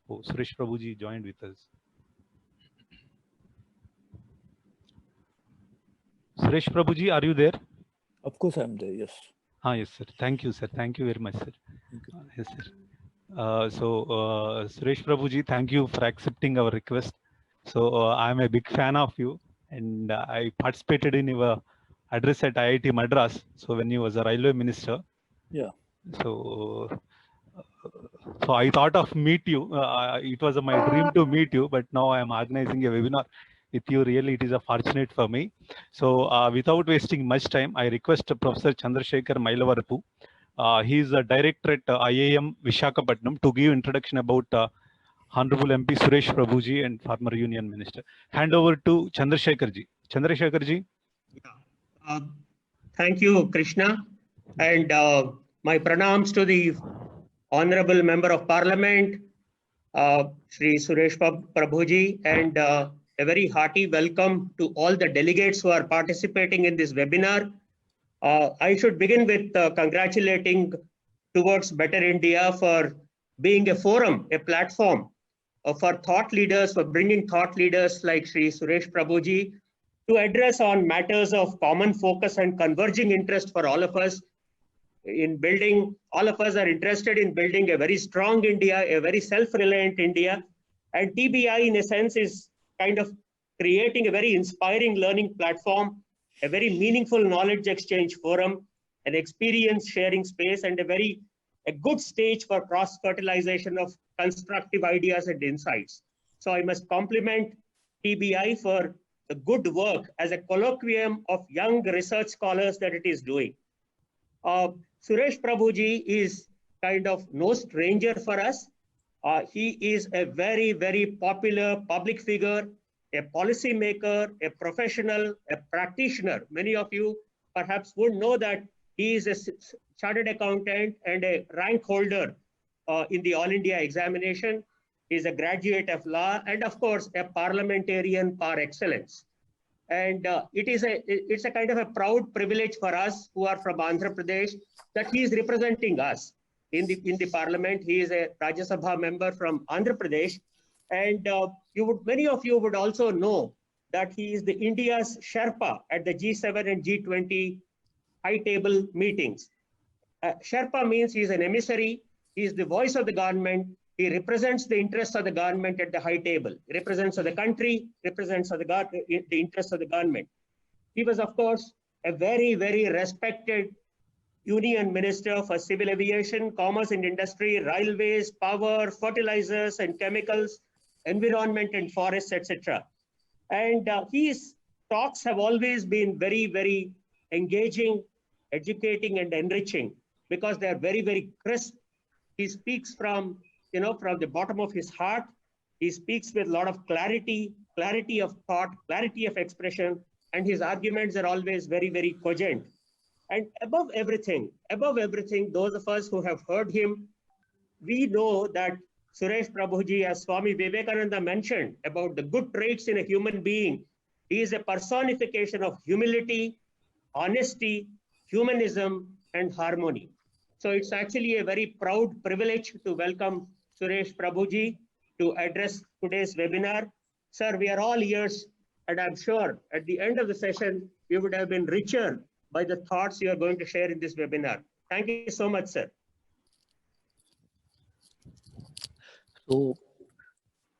Oh, Suresh Prabhuji joined with us. Suresh Prabhuji, are you there? Of course, I'm there. Yes. Yes, sir. Thank you, sir. Thank you very much, sir. Thank you. Yes, sir. Suresh Prabhuji, thank you for accepting our request. So I'm a big fan of you, and I participated in your address at IIT Madras. So when you was a railway minister. Yeah. So I thought of meet you. It was my dream to meet you, but now I am organizing a webinar with you. Really, it is a fortunate for me. So without wasting much time, I request Professor Chandrasekhar Mailavarapu. He is a director at IIM Vishakhapatnam to give introduction about Honorable MP Suresh Prabhuji and former Union Minister. Hand over to Chandrasekhar ji. Chandrasekhar ji. Thank you, Krishna, and my pranams to the Honorable Member of Parliament, Shri Suresh Prabhuji, and a very hearty welcome to all the delegates who are participating in this webinar. I should begin with congratulating Towards Better India for being a forum, a platform for thought leaders, for bringing thought leaders like Shri Suresh Prabhuji to address on matters of common focus and converging interest for all of us in building. All of us are interested in building a very strong India, a very self-reliant India. And TBI, in a sense, is kind of creating a very inspiring learning platform, a very meaningful knowledge exchange forum, an experience sharing space, and a good stage for cross-fertilization of constructive ideas and insights. So I must compliment TBI for the good work as a colloquium of young research scholars that it is doing. Suresh Prabhuji is kind of no stranger for us. He is a very, very popular public figure, a policy maker, a professional, a practitioner. Many of you perhaps would know that he is a chartered accountant and a rank holder in the All India examination. He is a graduate of law and, of course, a parliamentarian par excellence. And it's a kind of a proud privilege for us who are from Andhra Pradesh that he is representing us in the parliament. He is a Rajya Sabha member from Andhra Pradesh, and many of you would also know that he is the India's Sherpa at the G7 and G20 high table meetings. Sherpa means he is an emissary. He is the voice of the government. He represents the interests of the government at the high table. He represents the country, represents the interests of the government. He was, of course, a very, very respected Union Minister for Civil Aviation, Commerce and Industry, Railways, Power, Fertilizers and Chemicals, Environment and Forests, etc. And his talks have always been very, very engaging, educating and enriching because they are very, very crisp. He speaks from the bottom of his heart. He speaks with a lot of clarity of thought, clarity of expression, and his arguments are always very, very cogent. And above everything, those of us who have heard him, we know that Suresh Prabhuji, as Swami Vivekananda mentioned about the good traits in a human being, he is a personification of humility, honesty, humanism, and harmony. So it's actually a very proud privilege to welcome Suresh Prabhuji to address today's webinar. Sir, we are all ears, and I'm sure at the end of the session, you would have been richer by the thoughts you are going to share in this webinar. Thank you so much, sir. So,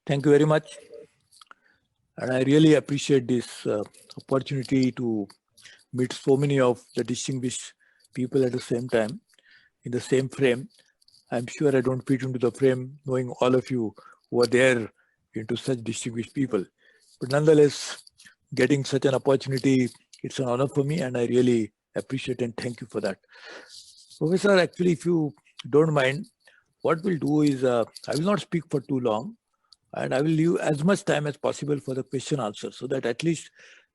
thank you very much. And I really appreciate this opportunity to meet so many of the distinguished people at the same time, in the same frame. I'm sure I don't fit into the frame knowing all of you who are there into such distinguished people. But nonetheless, getting such an opportunity, it's an honor for me and I really appreciate and thank you for that. Professor, actually, if you don't mind, what we'll do is I will not speak for too long and I will leave as much time as possible for the question answer so that at least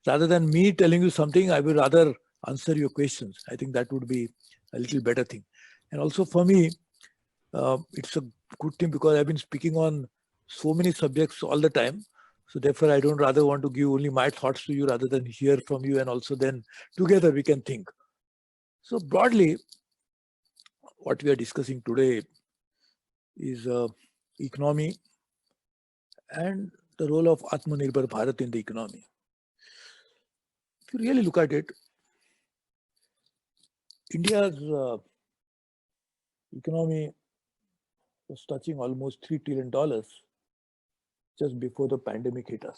rather than me telling you something, I will rather answer your questions. I think that would be a little better thing. And also for me, it's a good thing because I've been speaking on so many subjects all the time. So therefore, I don't rather want to give only my thoughts to you rather than hear from you and also then together we can think. So broadly, what we are discussing today is economy, and the role of Atmanirbhar Bharat in the economy. If you really look at it, India's economy was touching almost $3 trillion just before the pandemic hit us.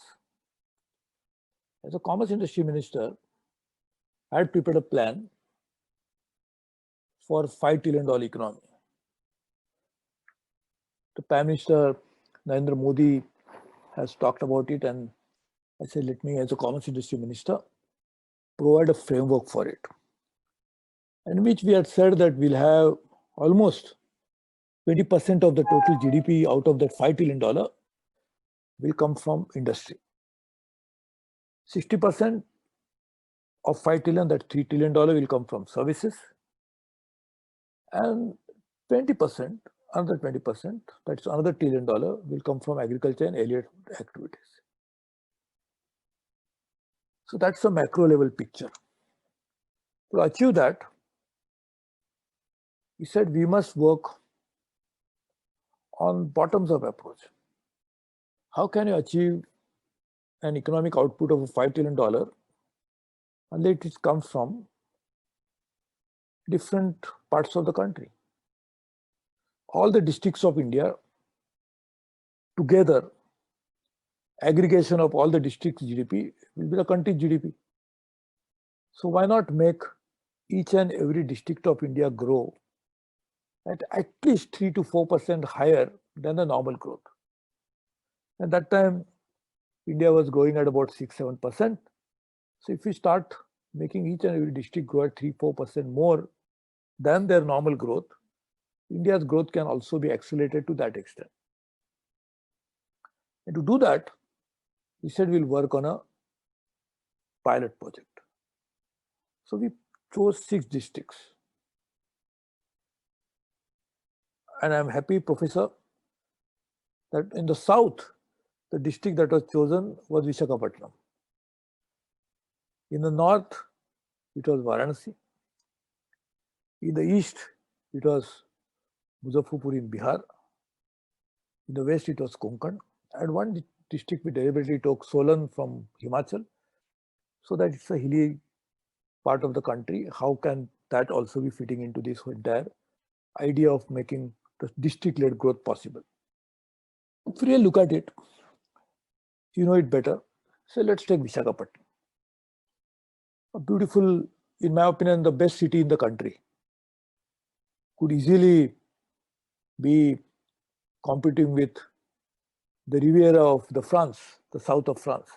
As a Commerce Industry Minister, I had prepared a plan for $5 trillion economy. The Prime Minister Narendra Modi has talked about it, and I said, let me, as a Commerce Industry Minister, provide a framework for it. In which we had said that we'll have almost 20% of the total GDP out of that $5 trillion will come from industry. 60% of 5 trillion, that $3 trillion will come from services. And 20%, another 20%, that's another $1 trillion will come from agriculture and allied activities. So that's the macro level picture. To achieve that, he said we must work on bottoms up approach. How can you achieve an economic output of $5 trillion unless it comes from different parts of the country? All the districts of India together, aggregation of all the districts' GDP will be the country's GDP. So why not make each and every district of India grow at least 3 to 4% higher than the normal growth? At that time, India was growing at about 6-7%. So if we start making each and every district grow at 3-4% more than their normal growth, India's growth can also be accelerated to that extent. And to do that, we said we'll work on a pilot project. So we chose 6 districts. And I'm happy, Professor, that in the south, the district that was chosen was Visakhapatnam. In the north, it was Varanasi. In the east, it was Muzaffarpur in Bihar. In the west, it was Konkan. And one district we deliberately took, Solan from Himachal, so that it's a hilly part of the country. How can that also be fitting into this entire idea of making the district-led growth possible? If you really look at it, you know it better. So let's take Visakhapatnam. A beautiful, in my opinion, the best city in the country. Could easily be competing with the Riviera of the France, the south of France.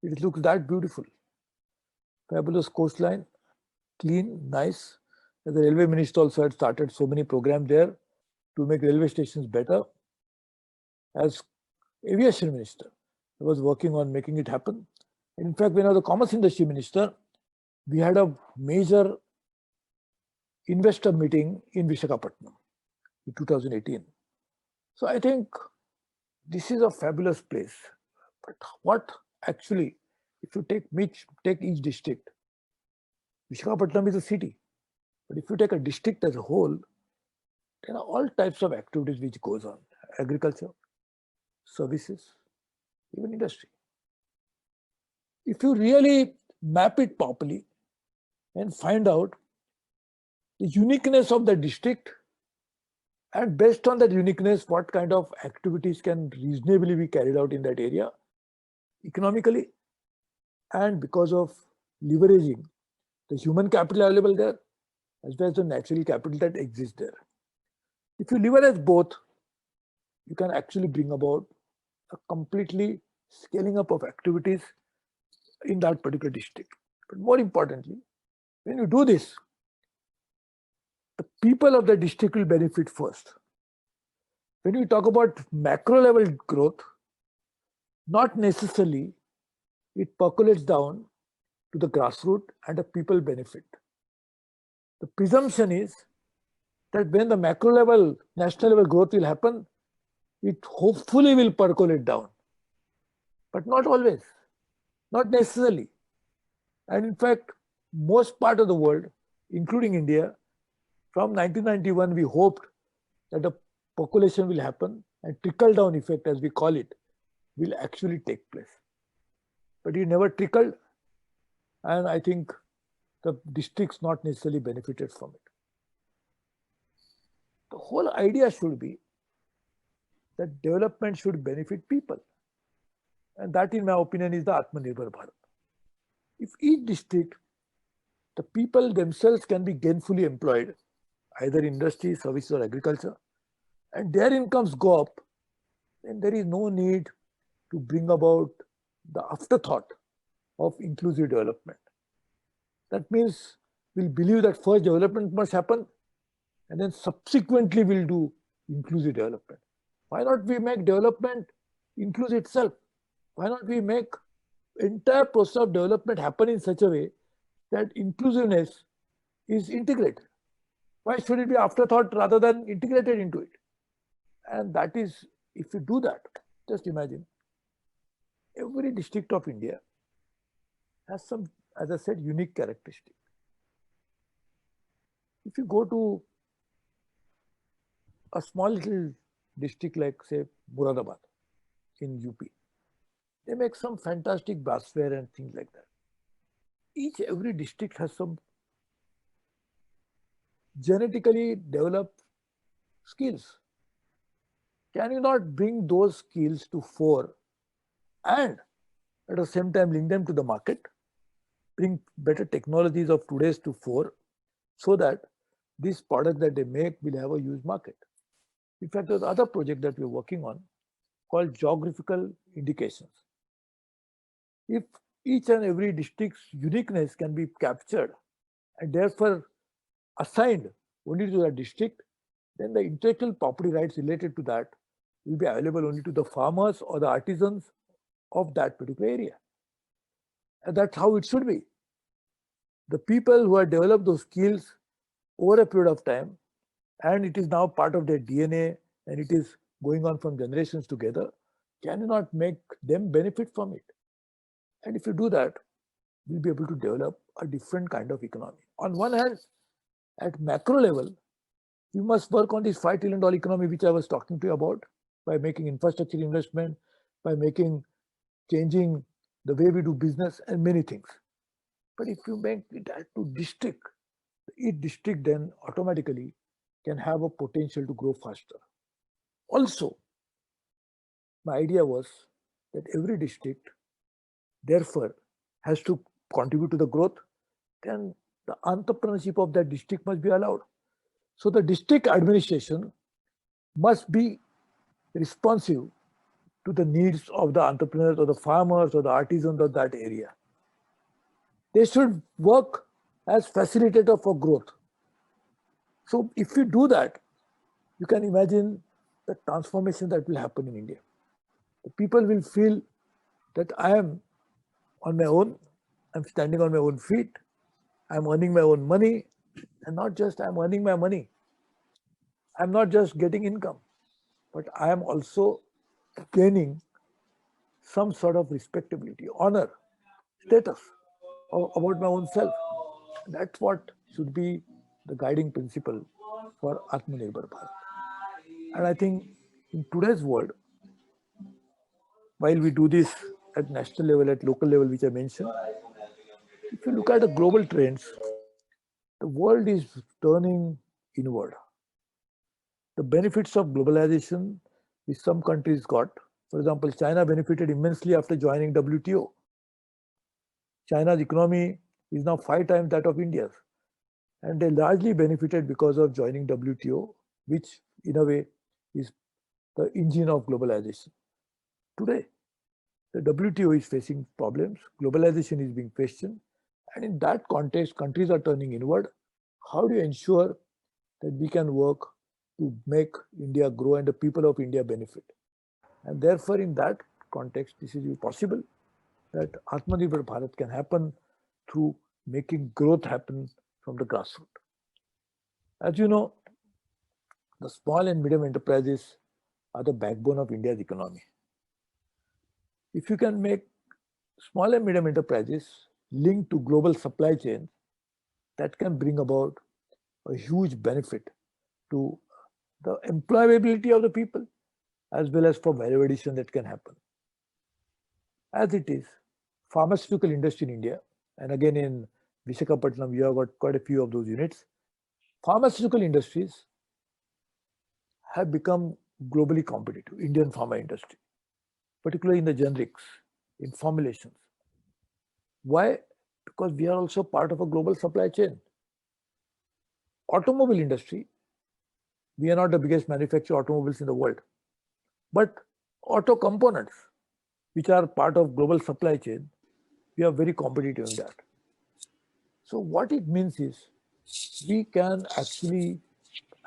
It looks that beautiful. Fabulous coastline, clean, nice. The railway minister also had started so many programs there to make railway stations better. As aviation minister, I was working on making it happen. In fact, when I was the Commerce Industry Minister, we had a major investor meeting in Visakhapatnam in 2018. So I think this is a fabulous place. But what actually, if you take each district, Visakhapatnam is a city. But if you take a district as a whole, there are all types of activities which goes on. Agriculture, services, even industry. If you really map it properly and find out the uniqueness of the district, and based on that uniqueness, what kind of activities can reasonably be carried out in that area economically, and because of leveraging the human capital available there, as well as the natural capital that exists there. If you leverage both, you can actually bring about a completely scaling up of activities in that particular district. But more importantly, when you do this, the people of the district will benefit first. When we talk about macro level growth, not necessarily it percolates down to the grassroots and the people benefit. The presumption is that when the macro level, national level growth will happen, it hopefully will percolate down. But not always, not necessarily. And in fact, most part of the world, including India, from 1991, we hoped that the percolation will happen and trickle down effect, as we call it, will actually take place. But it never trickled, and I think the districts not necessarily benefited from it. The whole idea should be that development should benefit people. And that, in my opinion, is the Atmanirbhar Bharat. If each district, the people themselves can be gainfully employed, either industry, services, or agriculture, and their incomes go up, then there is no need to bring about the afterthought of inclusive development. That means we'll believe that first development must happen, and then subsequently we'll do inclusive development. Why not we make development inclusive itself? Why not we make entire process of development happen in such a way that inclusiveness is integrated? Why should it be afterthought rather than integrated into it? And that is, if you do that, just imagine, every district of India has some, as I said, unique characteristic. If you go to a small little district like, say, Moradabad in UP, they make some fantastic brassware and things like that. Every district has some genetically developed skills. Can you not bring those skills to fore and at the same time link them to the market, bring better technologies of today's to fore, so that this product that they make will have a huge market? In fact, there's another project that we're working on called geographical indications. If each and every district's uniqueness can be captured and therefore assigned only to that district, then the intellectual property rights related to that will be available only to the farmers or the artisans of that particular area. And that's how it should be. The people who have developed those skills over a period of time, and it is now part of their DNA and it is going on from generations together, can you not make them benefit from it? And if you do that, we'll be able to develop a different kind of economy. On one hand, at macro level, we must work on this $5 trillion economy which I was talking to you about, by making infrastructure investment, by changing the way we do business and many things. But if you make it to district, each district then automatically can have a potential to grow faster. Also, my idea was that every district therefore has to contribute to the growth, then the entrepreneurship of that district must be allowed. So the district administration must be responsive to the needs of the entrepreneurs or the farmers or the artisans of that area. They should work as facilitator for growth. So if you do that, you can imagine the transformation that will happen in India. The people will feel that I am on my own, I'm standing on my own feet, I'm earning my own money, and not just I'm earning my money. I'm not just getting income, but I am also gaining some sort of respectability, honor, status about my own self. That's what should be the guiding principle for Atmanirbhar Bharat. And I think in today's world, while we do this at national level, at local level, which I mentioned, if you look at the global trends, the world is turning inward. The benefits of globalization which some countries got, for example, China benefited immensely after joining WTO. China's economy is now 5 times that of India's, and they largely benefited because of joining WTO, which in a way is the engine of globalization. Today, the WTO is facing problems, globalization is being questioned, and in that context, countries are turning inward. How do you ensure that we can work to make India grow and the people of India benefit? And therefore, in that context, this is possible that Atmanirbhar Bharat can happen through making growth happen from the grassroots. As you know, the small and medium enterprises are the backbone of India's economy. If you can make small and medium enterprises linked to global supply chains, that can bring about a huge benefit to the employability of the people, as well as for value addition that can happen. as it is, pharmaceutical industry in India, and again in Visakhapatnam, we have got quite a few of those units. Pharmaceutical industries have become globally competitive, Indian pharma industry, particularly in the generics, in formulations. Why? Because we are also part of a global supply chain. Automobile industry, we are not the biggest manufacturer of automobiles in the world, but auto components, which are part of global supply chain, we are very competitive in that. So what it means is we can actually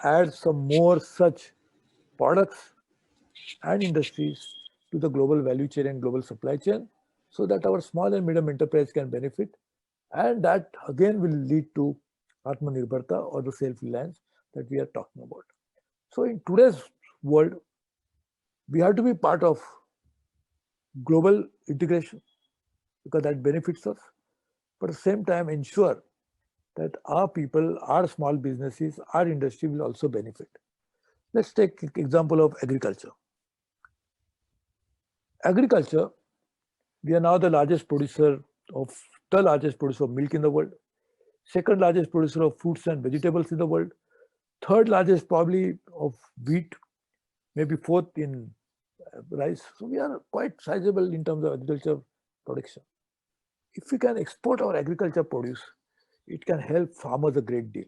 add some more such products and industries to the global value chain and global supply chain so that our small and medium enterprise can benefit. And that again will lead to Atmanirbharta or the self-reliance that we are talking about. So in today's world, we have to be part of global integration because that benefits us, but at the same time ensure that our people, our small businesses, our industry will also benefit. Let's take example of agriculture. Agriculture, we are now the largest producer of milk in the world, second largest producer of fruits and vegetables in the world, third largest probably of wheat, maybe fourth in rice. So we are quite sizable in terms of agriculture production. If we can export our agriculture produce, it can help farmers a great deal.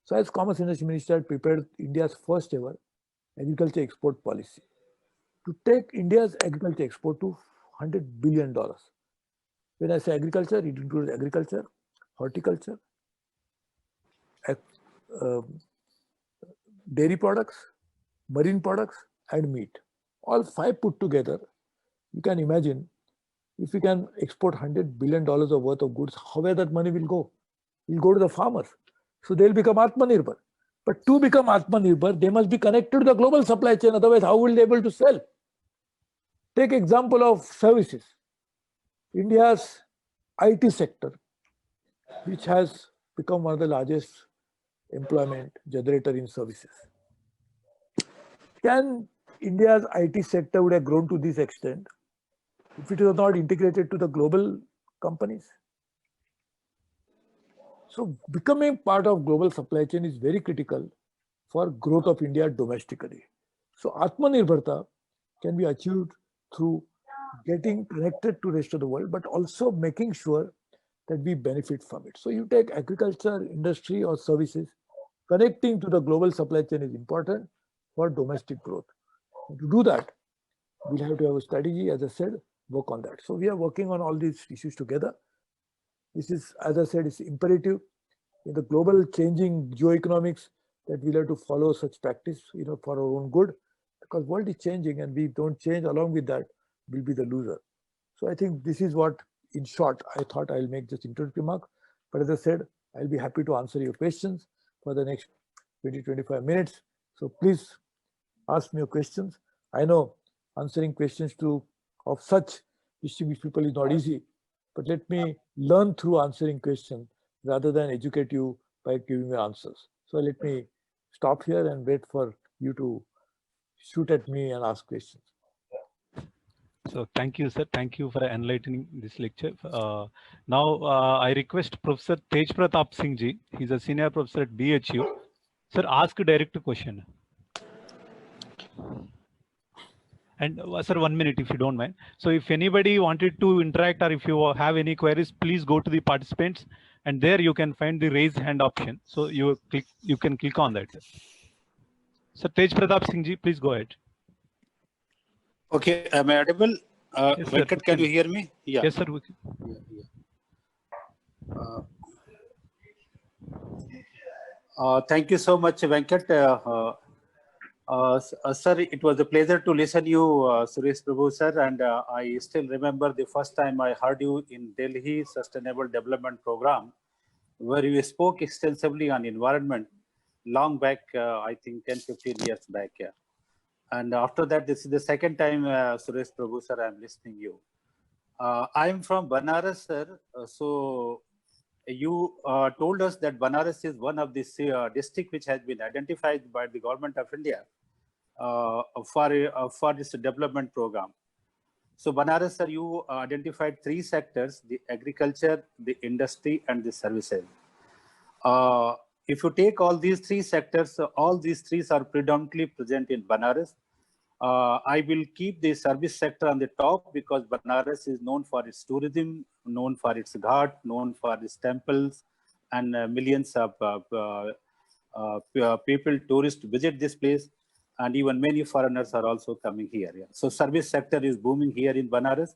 So as Commerce Industry Minister had prepared India's first ever agriculture export policy to take India's agriculture export to $100 billion. When I say agriculture, it includes agriculture, horticulture, dairy products, marine products, and meat. All five put together, you can imagine if we can export $100 billion of worth of goods, where that money will go? It will go to the farmers. So they'll become Atmanirbhar. But to become Atmanirbhar, they must be connected to the global supply chain. Otherwise, how will they be able to sell? Take example of services. India's IT sector, which has become one of the largest employment generator in services. Can India's IT sector would have grown to this extent if it was not integrated to the global companies? So becoming part of global supply chain is very critical for growth of India domestically. So Atmanirbharta can be achieved through getting connected to the rest of the world, but also making sure that we benefit from it. So you take agriculture, industry or services, connecting to the global supply chain is important for domestic growth. And to do that, we'll have to have a strategy, as I said, work on that. So we are working on all these issues together. This is, as I said, it's imperative in the global changing geoeconomics that we'll have to follow such practice, for our own good, because world is changing and we don't change along with that, we'll be the loser. So I think this is what, in short, I thought I'll make just introductory remark. But as I said, I'll be happy to answer your questions for the next 20-25 minutes. So please ask me your questions. I know answering questions of such distinguished people is not easy, but let me learn through answering questions rather than educate you by giving me answers. So let me stop here and wait for you to shoot at me and ask questions. So thank you, sir. Thank you for enlightening this lecture. Now I request Professor Tej Pratap Singh ji. He's a senior professor at BHU. Sir, ask a direct question. And sir, 1 minute if you don't mind. So if anybody wanted to interact or if you have any queries, please go to the participants and there you can find the raise hand option. So you can click on that. Sir, Tej Pratap Singh ji, please go ahead. Okay, am I audible? Yes, sir. Venkat, can you hear me? Yeah. Yes, sir. Thank you so much, Venkat. Sir, it was a pleasure to listen to you, Suresh Prabhu, sir. And I still remember the first time I heard you in Delhi Sustainable Development Program, where you spoke extensively on environment long back, I think 10-15 years back. Yeah. And after that, this is the second time, Suresh Prabhu, sir, I'm listening to you. I am from Banaras, sir. So you told us that Banaras is one of the district which has been identified by the government of India for this development program. So Banaras, sir, you identified three sectors: the agriculture, the industry, and the services. If you take all these three sectors, all these three are predominantly present in Banaras. I will keep the service sector on the top because Banaras is known for its tourism, known for its ghat, known for its temples, and millions of people, tourists visit this place, and even many foreigners are also coming here. Yeah. So service sector is booming here in Banaras.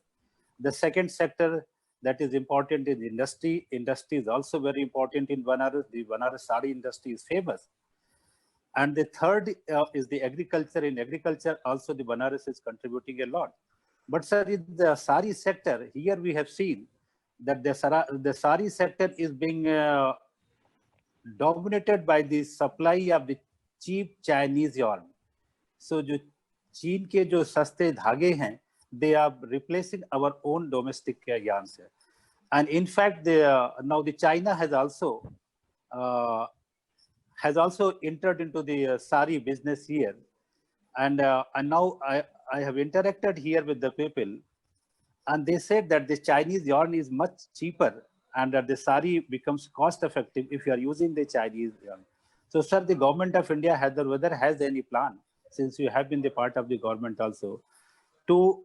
The second sector that is important is industry. Industry is also very important in Banaras. The Banaras sari industry is famous. And the third is the agriculture. In agriculture, also the Banaras is contributing a lot. But sir, in the sari sector, here we have seen that the sari sector is being dominated by the supply of the cheap Chinese yarn. So जो चीन के जो सस्ते धागे हैं, they are replacing our own domestic yarns. And in fact, now the China has also entered into the sari business here. And now I have interacted here with the people, and they said that the Chinese yarn is much cheaper and that the sari becomes cost effective if you are using the Chinese yarn. So sir, the government of India whether has any plan, since you have been the part of the government also, to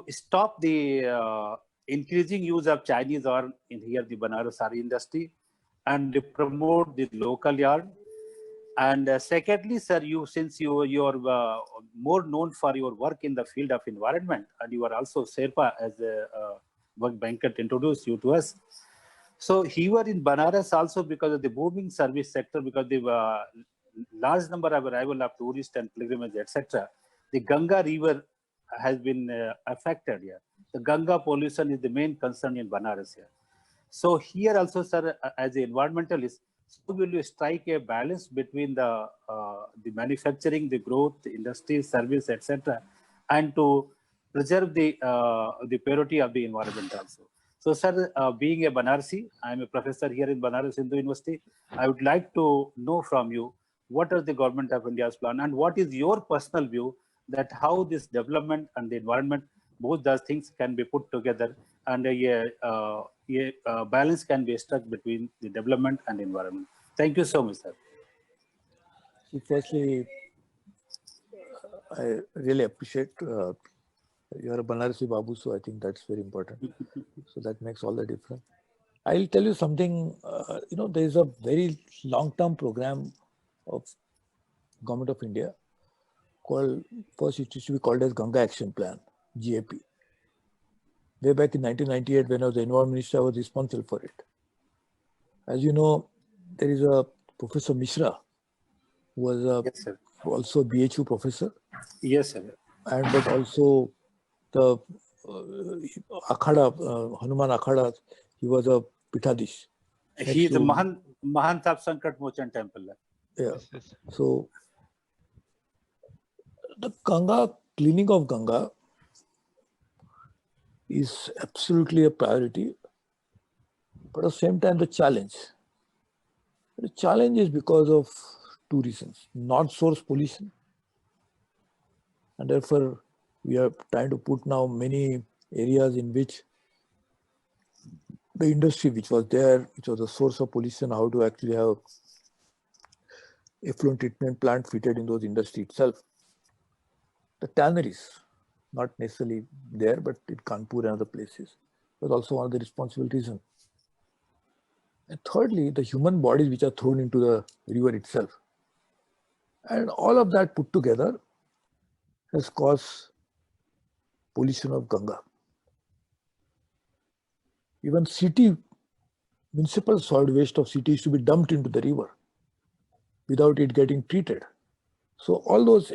stop the increasing use of Chinese yarn in here, the Banaras sari industry, and promote the local yarn. And secondly, sir, since you are more known for your work in the field of environment, and you are also Sherpa, as Work Banker introduced you to us. So here in Banaras also, because of the booming service sector, because the large number of arrival of tourists and pilgrimage, etc., the Ganga River has been affected here. The Ganga pollution is the main concern in Banaras here. So here also, sir, as an environmentalist, so will you strike a balance between the manufacturing, the growth, the industry, service, etc., and to preserve the purity of the environment also. So, sir, being a Banarsi, I am a professor here in Banaras Hindu University. I would like to know from you what are the government of India's plan, and what is your personal view that how this development and the environment, both those things can be put together, and a balance can be struck between the development and environment. Thank you so much, sir. Firstly, I really appreciate you're a Banarasi Babu, so I think that's very important. So that makes all the difference. I'll tell you something, there is a very long-term program of Government of India called, first it used to be called as Ganga Action Plan, GAP. Way back in 1998, when I was the Environment Minister, I was responsible for it. As you know, there is a Professor Mishra, who was Yes, sir. also a BHU professor. Yes, sir. And but also the Akhada, Hanuman Akhada, he was a Pithadish. He is a Mahant of Sankat Mochan Temple. Yeah. So the Ganga, cleaning of Ganga is absolutely a priority, but at the same time the challenge. The challenge is because of two reasons: not source pollution, and therefore we are trying to put now many areas in which the industry which was there, which was a source of pollution, how to actually have effluent treatment plant fitted in those industry itself. The tanneries, not necessarily there, but in Kanpur and other places, was also one of the responsible reasons. And thirdly, the human bodies which are thrown into the river itself. And all of that put together has caused pollution of Ganga. Even city, municipal solid waste of cities to be dumped into the river without it getting treated. So all those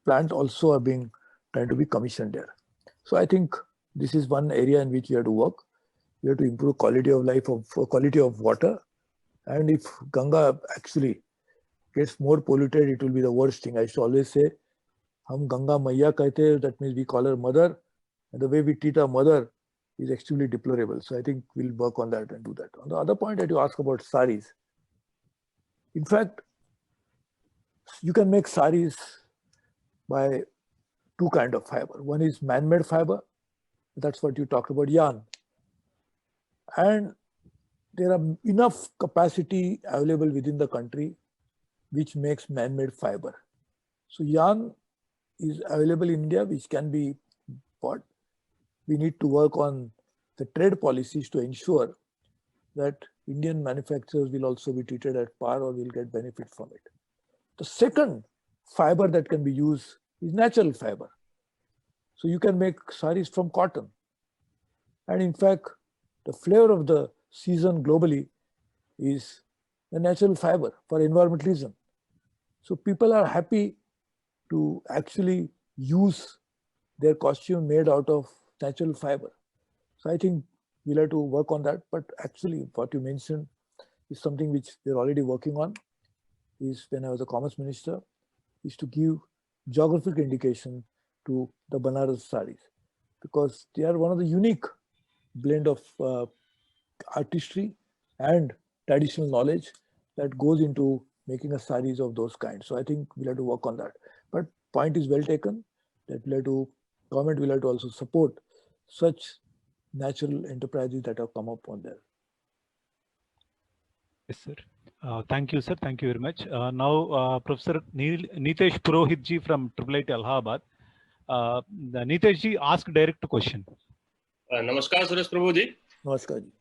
plants also are being trying to be commissioned there. So I think this is one area in which we have to work. We have to improve quality of life, quality of water. And if Ganga actually gets more polluted, it will be the worst thing. I used to always say, Hum Ganga Maiya kehte hai, that means we call her mother. And the way we treat our mother is extremely deplorable. So I think we'll work on that and do that. On the other point that you ask about saris, in fact, you can make saris by two kinds of fiber. One is man-made fiber. That's what you talked about, yarn. And there are enough capacity available within the country which makes man-made fiber. So yarn is available in India, which can be bought. We need to work on the trade policies to ensure that Indian manufacturers will also be treated at par or will get benefit from it. The second fiber that can be used is natural fiber. So you can make saris from cotton. And in fact, the flavor of the season globally is the natural fiber for environmental reason. So people are happy to actually use their costume made out of natural fiber. So I think we'll have to work on that. But actually what you mentioned is something which we're already working on, is when I was a commerce minister, is to give geographic indication to the Banaras saris, because they are one of the unique blend of artistry and traditional knowledge that goes into making a saris of those kinds. So I think we'll have to work on that. But point is well taken, that government will have to also support such natural enterprises that have come up on there. Yes, sir. Thank you, sir. Thank you very much. Now, Professor Nitesh Purohit ji from IIIT Allahabad. Nitesh ji, ask direct question. नमस्कार सुरेश प्रभु जी। नमस्कार जी।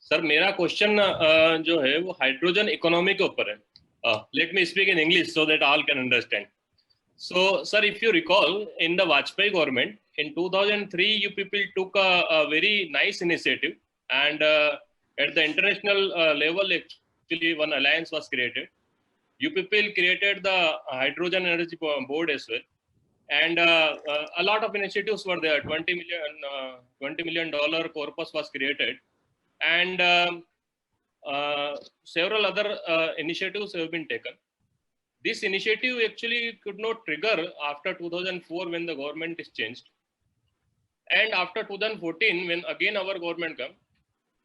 Sir मेरा question जो है वो hydrogen economy के ऊपर है। Let me speak in English so that all can understand. So, sir, if you recall, in the Vajpayee government, in 2003, you people took a very nice initiative, and at the international level, actually, one alliance was created. You people created the Hydrogen Energy Board as well, and a lot of initiatives were there. $20 million corpus was created, and several other initiatives have been taken. This initiative actually could not trigger after 2004 when the government is changed. And after 2014, when again our government came,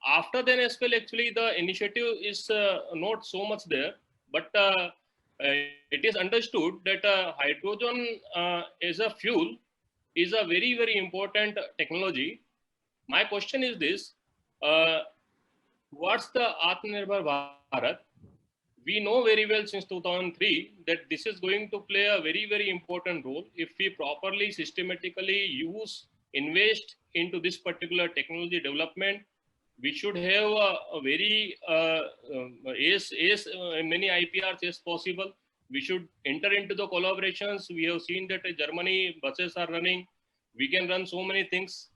after then as well, actually the initiative is not so much there, but it is understood that hydrogen as a fuel is a very, very important technology. My question is this, what's the Atmanirbhar Bharat? We know very well since 2003 that this is going to play a very, very important role if we properly, systematically invest into this particular technology development. We should have a very many IPRs as possible. We should enter into the collaborations. We have seen that Germany buses are running. We can run so many things.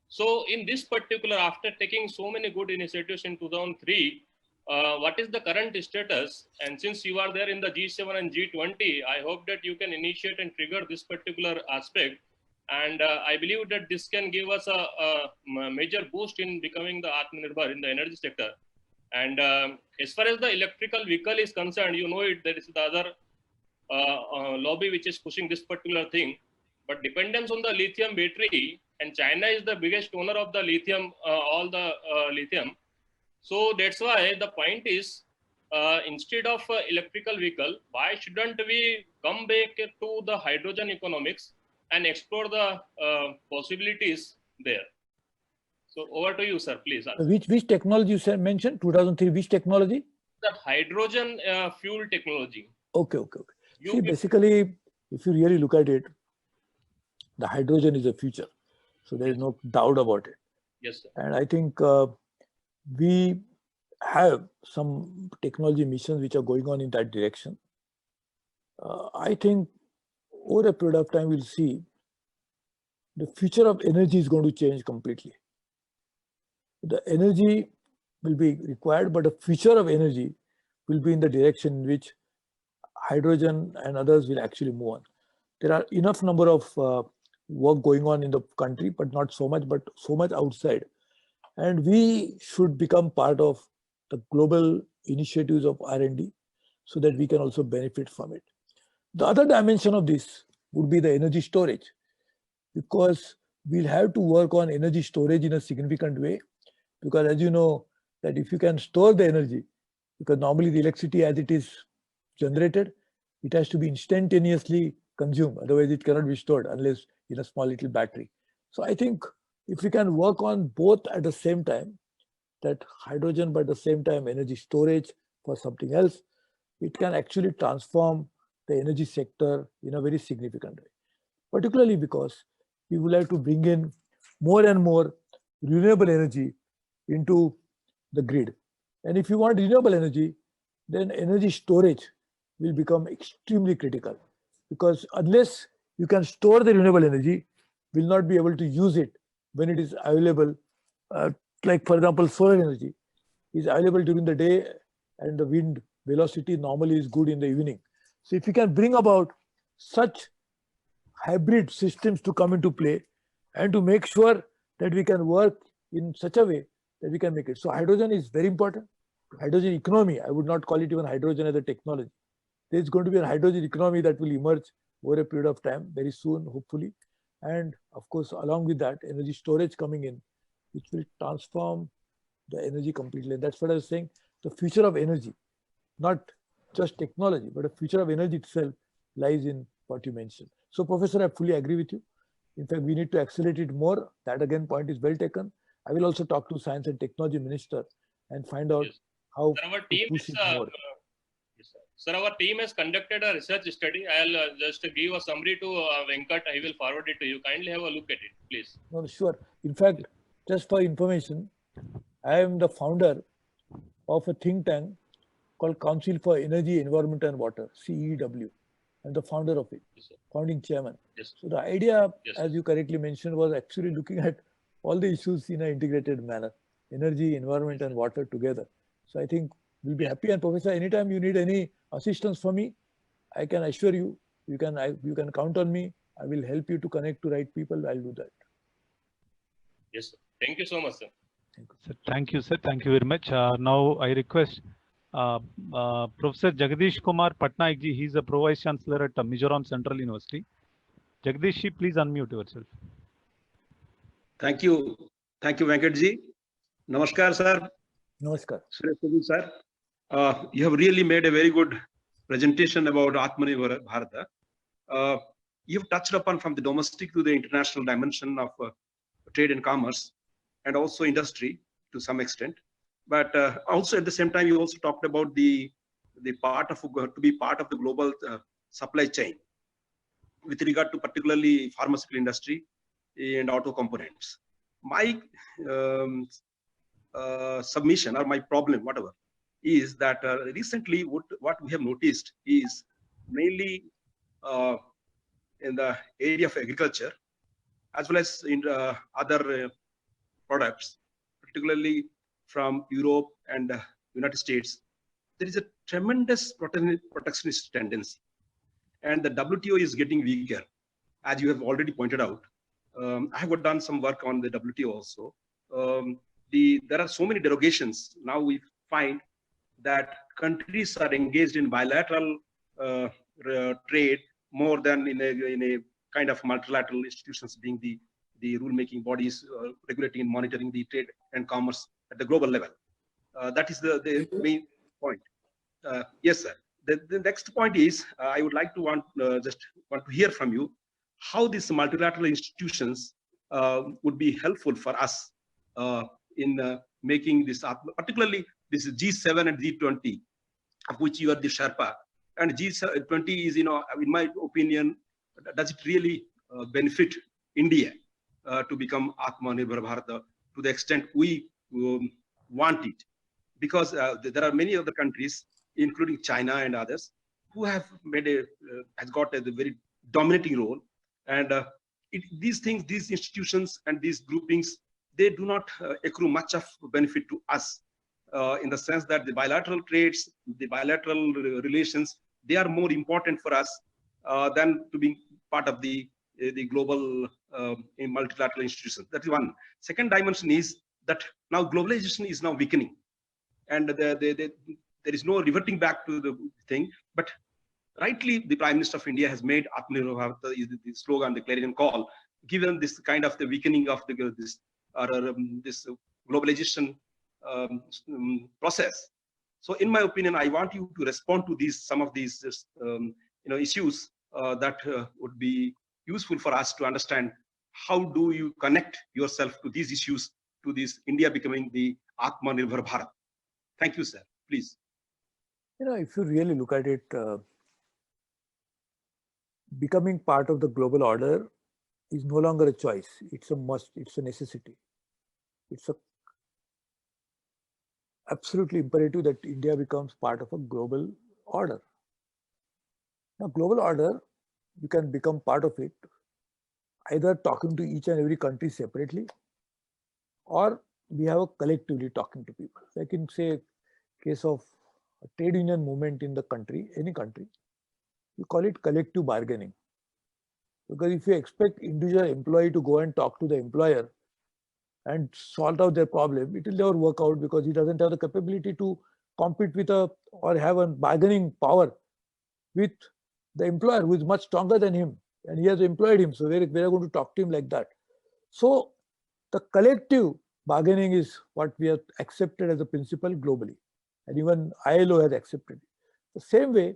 So in this particular, after taking so many good initiatives in 2003, what is the current status? And since you are there in the G7 and G20, I hope that you can initiate and trigger this particular aspect. And I believe that this can give us a major boost in becoming the Atmanirbhar in the energy sector. And as far as the electrical vehicle is concerned, you know it, there is the other lobby which is pushing this particular thing. But dependence on the lithium battery, and China is the biggest owner of the lithium, all the lithium. So that's why the point is, instead of electrical vehicle, why shouldn't we come back to the hydrogen economics and explore the possibilities there? So over to you, sir, please. Which technology you said mentioned? 2003, which technology? The hydrogen fuel technology. Okay. See, basically, if you really look at it, the hydrogen is the future. So there is no doubt about it. Yes, sir. And I think we have some technology missions which are going on in that direction. I think over a period of time, we'll see the future of energy is going to change completely. The energy will be required, but the future of energy will be in the direction in which hydrogen and others will actually move on. There are enough number of work going on in the country, but not so much, but so much outside. And we should become part of the global initiatives of R&D so that we can also benefit from it. The other dimension of this would be the energy storage, because we'll have to work on energy storage in a significant way. Because as you know, that if you can store the energy, because normally the electricity as it is generated, it has to be instantaneously consumed. Otherwise, it cannot be stored unless in a small little battery. So I think if we can work on both at the same time, that hydrogen, but at the same time energy storage for something else, it can actually transform the energy sector in a very significant way, particularly because we would like to bring in more and more renewable energy into the grid. And if you want renewable energy, then energy storage will become extremely critical, because unless you can store the renewable energy, will not be able to use it when it is available. Like for example, solar energy is available during the day, and the wind velocity normally is good in the evening. So if you can bring about such hybrid systems to come into play, and to make sure that we can work in such a way that we can make it. So hydrogen is very important. Hydrogen economy, I would not call it even hydrogen as a technology. There is going to be a hydrogen economy that will emerge over a period of time, very soon, hopefully. And of course, along with that, energy storage coming in, which will transform the energy completely. And that's what I was saying, the future of energy, not just technology, but the future of energy itself lies in what you mentioned. So Professor, I fully agree with you. In fact, we need to accelerate it more. That again, point is well taken. I will also talk to Science and Technology Minister and find out how to push it more. Sir, our team has conducted a research study. I'll just give a summary to Venkat. I will forward it to you. Kindly have a look at it, please. No, sure. In fact, just for information, I am the founder of a think tank called Council for Energy, Environment and Water, CEW. I'm the founder of it, founding chairman. So the idea, as you correctly mentioned, was actually looking at all the issues in an integrated manner, energy, environment and water together. So I think we'll be happy. And Professor, anytime you need any assistance from me, I can assure you, you can count on me. I will help you to connect to right people. I'll do that. Yes, sir. Thank you so much, sir. Thank you, sir. Thank you very much. Now I request Professor Jagdish Kumar Patnaik ji. He's a Pro Vice Chancellor at Mizoram Central University. Jagdish ji, please unmute yourself. Thank you. Thank you, Venkat ji. Namaskar, sir. Namaskar. Suresh Prabhu, sir. You have really made a very good presentation about Atmanirbhar Bharat. You've touched upon from the domestic to the international dimension of trade and commerce, and also industry to some extent. But also at the same time, you also talked about the part of to be part of the global supply chain with regard to particularly pharmaceutical industry and auto components. My submission or my problem, whatever, is that recently what we have noticed is mainly in the area of agriculture, as well as in other products, particularly from Europe and United States, there is a tremendous protectionist tendency. And the WTO is getting weaker, as you have already pointed out. I have done some work on the WTO also. There are so many derogations. Now we find that countries are engaged in bilateral trade more than in a kind of multilateral institutions being the rule-making bodies regulating and monitoring the trade and commerce at the global level. That is the main point. Yes, sir. The next point is I would like to just want to hear from you how these multilateral institutions would be helpful for us in making this, particularly this G7 and G20, of which you are the Sherpa. And G20 is, in my opinion, does it really benefit India to become Atmanirbhar Bharat to the extent we want it? Because there are many other countries, including China and others, who have made has got a very dominating role. And these things, these institutions and these groupings, they do not accrue much of benefit to us in the sense that the bilateral trades, the bilateral relations, they are more important for us than to be part of the global multilateral institutions. That is one. Second dimension is that now globalization is now weakening, and there is no reverting back to the thing. But rightly, the Prime Minister of India has made Atmanirbhar Bharat the slogan, the clarion call, given this kind of the weakening of this globalization process. So, in my opinion, I want you to respond to some of these issues that would be useful for us to understand how do you connect yourself to these issues, to this India becoming the Atmanirbhar Bharat. Thank you, sir. Please. If you really look at it, becoming part of the global order is no longer a choice. It's a must. It's a necessity. It's a absolutely imperative that India becomes part of a global order. Now, global order, you can become part of it either talking to each and every country separately, or we have a collectively talking to people. Like in, say, case of a trade union movement in the country, any country, you call it collective bargaining. Because if you expect individual employee to go and talk to the employer and sort out their problem, it will never work out because he doesn't have the capability to compete with or have a bargaining power with the employer who is much stronger than him, and he has employed him. So we're going to talk to him like that. So the collective bargaining is what we have accepted as a principle globally, and even ILO has accepted it. The same way,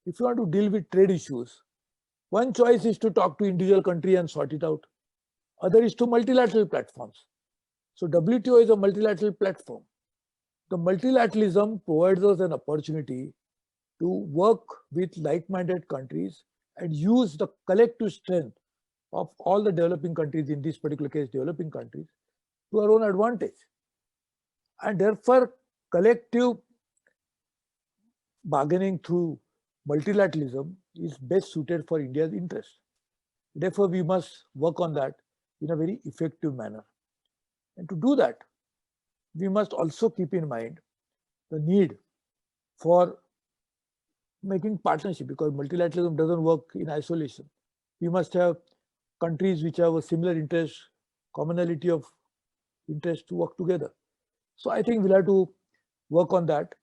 if you want to deal with trade issues, one choice is to talk to individual country and sort it out. Other is to multilateral platforms. So WTO is a multilateral platform. The multilateralism provides us an opportunity to work with like-minded countries and use the collective strength of all the developing countries, in this particular case developing countries, to our own advantage. And therefore, collective bargaining through multilateralism is best suited for India's interest. Therefore, we must work on that in a very effective manner. And to do that, we must also keep in mind the need for making partnership, because multilateralism doesn't work in isolation. We must have countries which have a similar interest, commonality of interest to work together. So I think we'll have to work on that.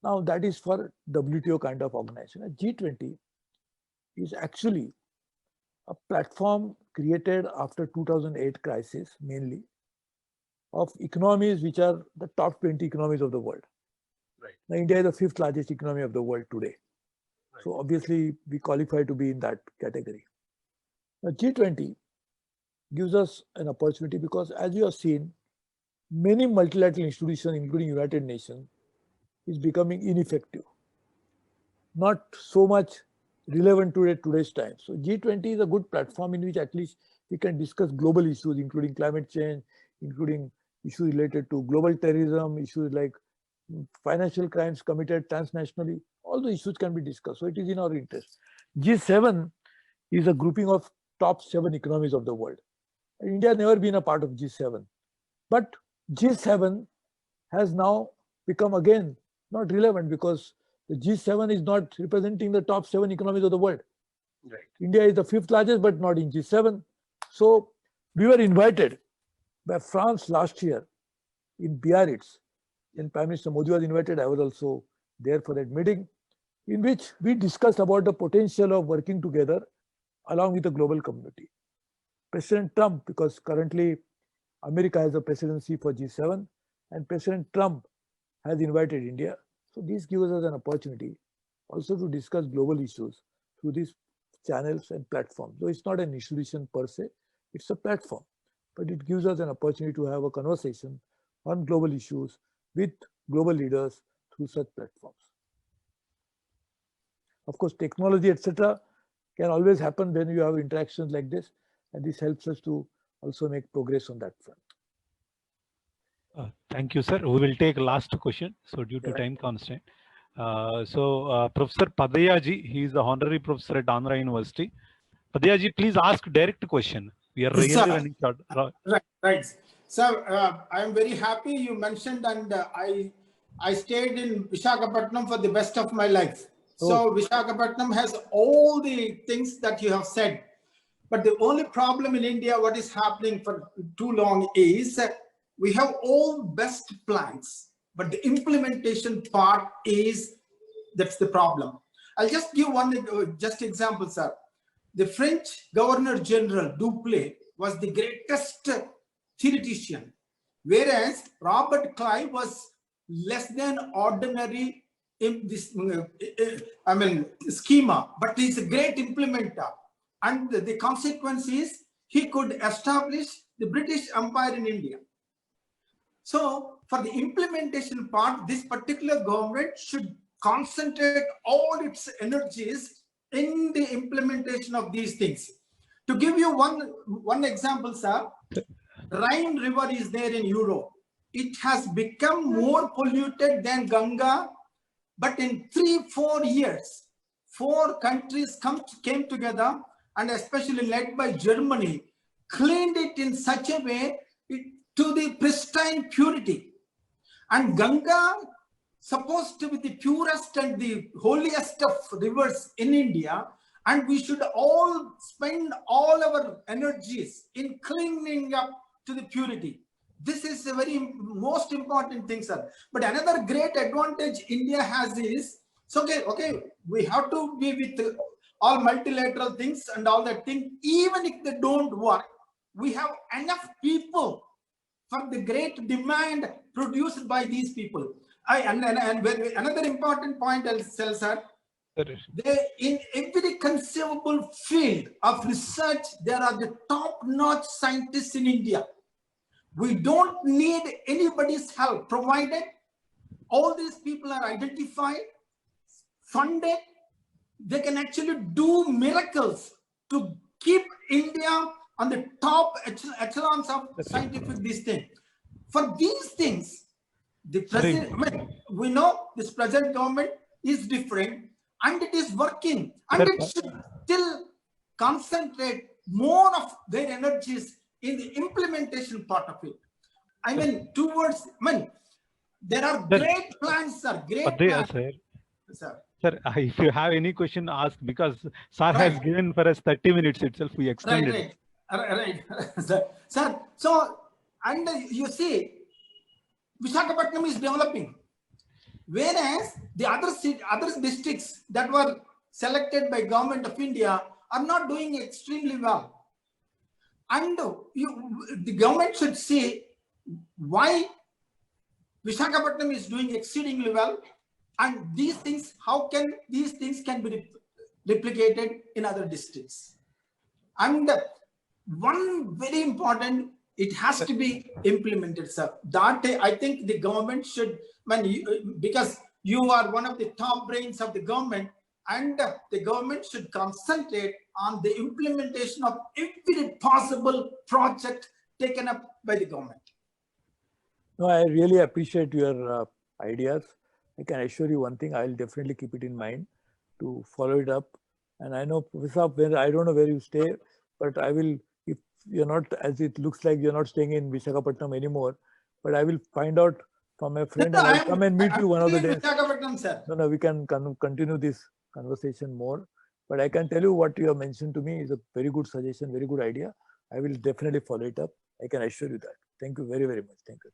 Now that is for WTO kind of organization. G20 is actually a platform created after 2008 crisis, mainly of economies which are the top 20 economies of the world. Right. Now India is the 5th largest economy of the world today. Right. So obviously we qualify to be in that category. Now G20 gives us an opportunity because, as you have seen, many multilateral institutions, including United Nations, is becoming ineffective, not so much relevant to today's time. So G20 is a good platform in which at least we can discuss global issues, including climate change, including issues related to global terrorism, issues like financial crimes committed transnationally. All the issues can be discussed. So it is in our interest. G7 is a grouping of top 7 economies of the world. And India has never been a part of G7. But G7 has now become again not relevant because the G7 is not representing the top 7 economies of the world. Right. India is the 5th largest, but not in G7. So we were invited by France last year in Biarritz. When Prime Minister Modi was invited, I was also there for that meeting, in which we discussed about the potential of working together along with the global community. President Trump, because currently America has a presidency for G7, and President Trump has invited India. So this gives us an opportunity also to discuss global issues through these channels and platforms. Though it's not an institution per se, it's a platform, but it gives us an opportunity to have a conversation on global issues with global leaders through such platforms. Of course, technology, etc., can always happen when you have interactions like this, and this helps us to also make progress on that front. Thank you, sir. We will take last question. So due to time constraint. Professor Padayaji, he is the honorary professor at Andhra University. Padayaji, please ask direct question. We are really running short. Right. Sir, I am very happy you mentioned, and I stayed in Visakhapatnam for the best of my life. So Visakhapatnam has all the things that you have said. But the only problem in India, what is happening for too long is we have all best plans, but the implementation part that's the problem. I'll just give one example, sir. The French Governor General Dupleix was the greatest theoretician, whereas Robert Clive was less than ordinary in this schema, but he's a great implementer. and the consequence is he could establish the British Empire in India. So for the implementation part, this particular government should concentrate all its energies in the implementation of these things. To give you one example, sir, Rhine River is there in Europe. It has become more polluted than Ganga, but in 3-4 years, 4 countries came together, and especially led by Germany, cleaned it in such a way to the pristine purity. And Ganga, supposed to be the purest and the holiest of rivers in India, and we should all spend all our energies in cleaning up to the purity. This is a very most important thing, sir. But another great advantage India has is, so okay, we have to be with all multilateral things and all that thing. Even if they don't work, we have enough people for the great demand produced by these people. Another important point I'll tell, sir. In every conceivable field of research, there are the top-notch scientists in India. We don't need anybody's help, provided all these people are identified, funded. They can actually do miracles to keep India on the top echelons of scientific this thing. For these things, the present, we know this present government is different and it is working, and it should still concentrate more of their energies in the implementation part of it. I mean, there are great plans, sir. Great plans. Sir. Sir, if you have any question, ask, because sir has given for us 30 minutes itself. We extended. Right. Sir, so, and you see, Visakhapatnam is developing, whereas the other districts that were selected by Government of India are not doing extremely well. And the government should see why Visakhapatnam is doing exceedingly well, and these things, how can these things can be replicated in other districts. And one very important, it has to be implemented, sir. That I think the government should, because you are one of the top brains of the government, and the government should concentrate on the implementation of every possible project taken up by the government. No, I really appreciate your ideas. I can assure you one thing, I'll definitely keep it in mind to follow it up. And I know, Professor, I don't know where you stay, but I will, if you're not, as it looks like you're not staying in Visakhapatnam anymore, but I will find out from a friend and I'll come and meet you one of the days. Visakhapatnam, sir. No, we can continue this conversation more. But I can tell you what you have mentioned to me is a very good suggestion, very good idea. I will definitely follow it up. I can assure you that. Thank you very, very much. Thank you.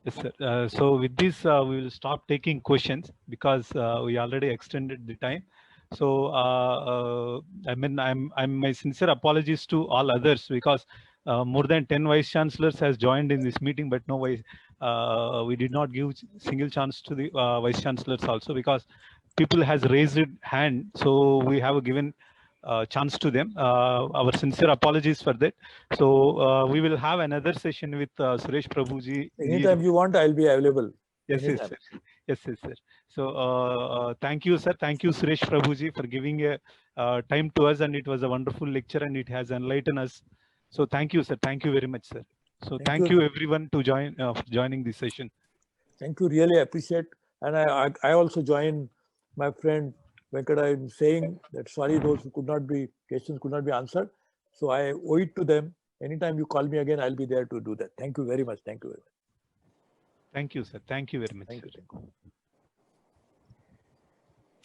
Yes, sir. So with this, we will stop taking questions because we already extended the time. So my sincere apologies to all others, because more than 10 vice chancellors has joined in this meeting, but no vice. We did not give single chance to the vice chancellors also, because people has raised hand. So we have given chance to them. Our sincere apologies for that. So we will have another session with Suresh Prabhuji. Anytime you want, I'll be available. Yes, yes, sir. Yes, yes, sir. So thank you, sir. Thank you, Suresh Prabhuji, for giving a time to us, and it was a wonderful lecture, and it has enlightened us. So thank you, sir. Thank you very much, sir. So thank you everyone to joining this session. Thank you. Really appreciate. And I also join my friend Venkata in saying that sorry, those who questions could not be answered. So I owe it to them. Anytime you call me again, I'll be there to do that. Thank you very much. Thank you very much. Thank you, sir. Thank you very much. Thank you.